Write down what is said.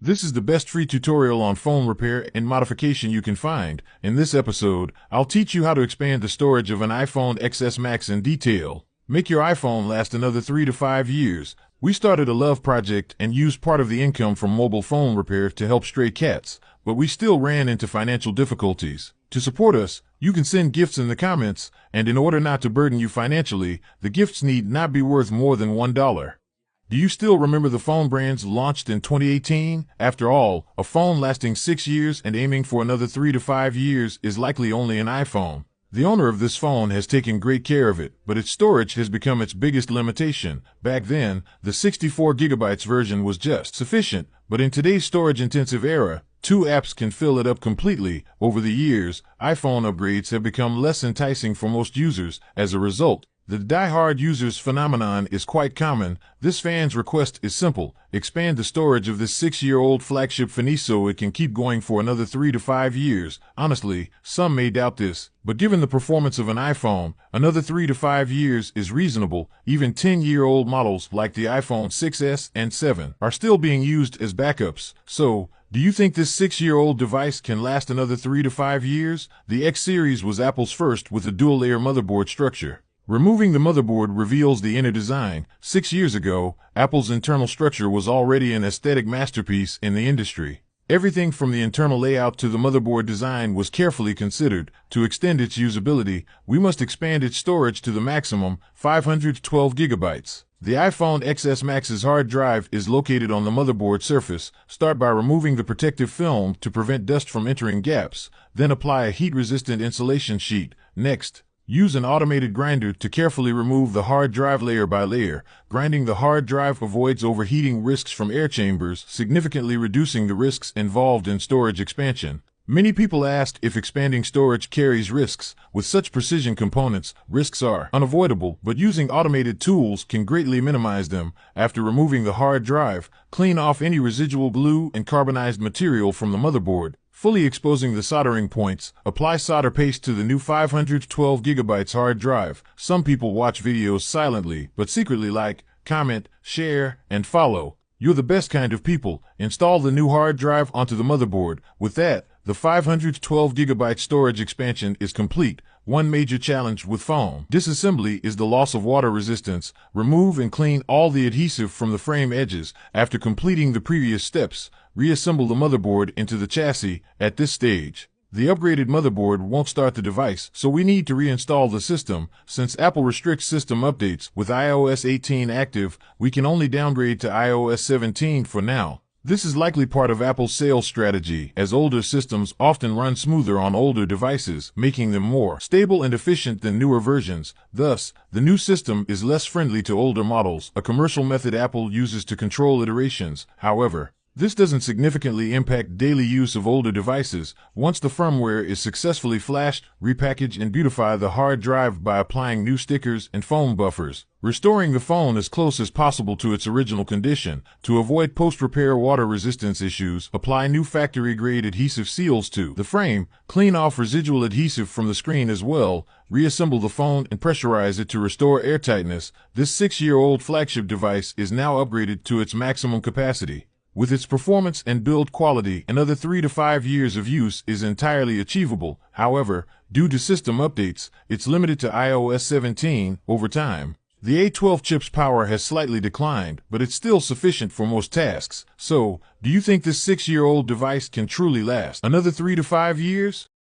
This is the best free tutorial on phone repair and modification you can find. In this episode, I'll teach you how to expand the storage of an iPhone XS Max in detail. Make your iPhone last another 3 to 5 years. We started a love project and used part of the income from mobile phone repair to help stray cats, but we still ran into financial difficulties. To support us, you can send gifts in the comments, and in order not to burden you financially, the gifts need not be worth more than $1. Do you still remember the phone brands launched in 2018? After all, a phone lasting 6 years and aiming for another 3 to 5 years is likely only an iPhone. The owner of this phone has taken great care of it, but its storage has become its biggest limitation. Back then, the 64 gigabytes version was just sufficient, but in today's storage-intensive era, 2 apps can fill it up completely. Over the years, iPhone upgrades have become less enticing for most users. As a result, the die-hard users phenomenon is quite common. This fan's request is simple: expand the storage of this 6-year-old flagship phone so it can keep going for another 3 to 5 years. Honestly, some may doubt this, but given the performance of an iPhone, another 3 to 5 years is reasonable. Even 10-year-old models like the iPhone 6s and 7 are still being used as backups. So, do you think this 6-year-old device can last another 3 to 5 years? The X series was Apple's first with a dual-layer motherboard structure. Removing the motherboard reveals the inner design. 6 years ago, Apple's internal structure was already an aesthetic masterpiece in the industry. Everything from the internal layout to the motherboard design was carefully considered. To extend its usability, we must expand its storage to the maximum, 512 gigabytes. The iPhone XS Max's hard drive is located on the motherboard surface. Start by removing the protective film to prevent dust from entering gaps. Then apply a heat-resistant insulation sheet. Next, use an automated grinder to carefully remove the hard drive layer by layer. Grinding the hard drive avoids overheating risks from air chambers, significantly reducing the risks involved in storage expansion. Many people asked if expanding storage carries risks. With such precision components, risks are unavoidable, but using automated tools can greatly minimize them. After removing the hard drive, clean off any residual glue and carbonized material from the motherboard. Fully exposing the soldering points, apply solder paste to the new 512 gigabytes hard drive. Some people watch videos silently, but secretly like, comment, share, and follow. You're the best kind of people. Install the new hard drive onto the motherboard. With that, the 512 gigabyte storage expansion is complete. One major challenge with phone disassembly is the loss of water resistance. Remove and clean all the adhesive from the frame edges. After completing the previous steps, reassemble the motherboard into the chassis. At this stage, the upgraded motherboard won't start the device, so we need to reinstall the system. Since Apple restricts system updates with iOS 18 active, we can only downgrade to iOS 17 for now. This is likely part of Apple's sales strategy, as older systems often run smoother on older devices, making them more stable and efficient than newer versions. Thus, the new system is less friendly to older models, a commercial method Apple uses to control iterations. However, this doesn't significantly impact daily use of older devices. Once the firmware is successfully flashed, repackage and beautify the hard drive by applying new stickers and foam buffers, restoring the phone as close as possible to its original condition. To avoid post-repair water resistance issues, apply new factory-grade adhesive seals to the frame. Clean off residual adhesive from the screen as well. Reassemble the phone and pressurize it to restore airtightness. This 6-year-old flagship device is now upgraded to its maximum capacity. With its performance and build quality, another 3 to 5 years of use is entirely achievable. However, due to system updates, it's limited to iOS 17. Over time, the A12 chip's power has slightly declined, but it's still sufficient for most tasks. So, do you think this 6-year-old device can truly last another 3 to 5 years?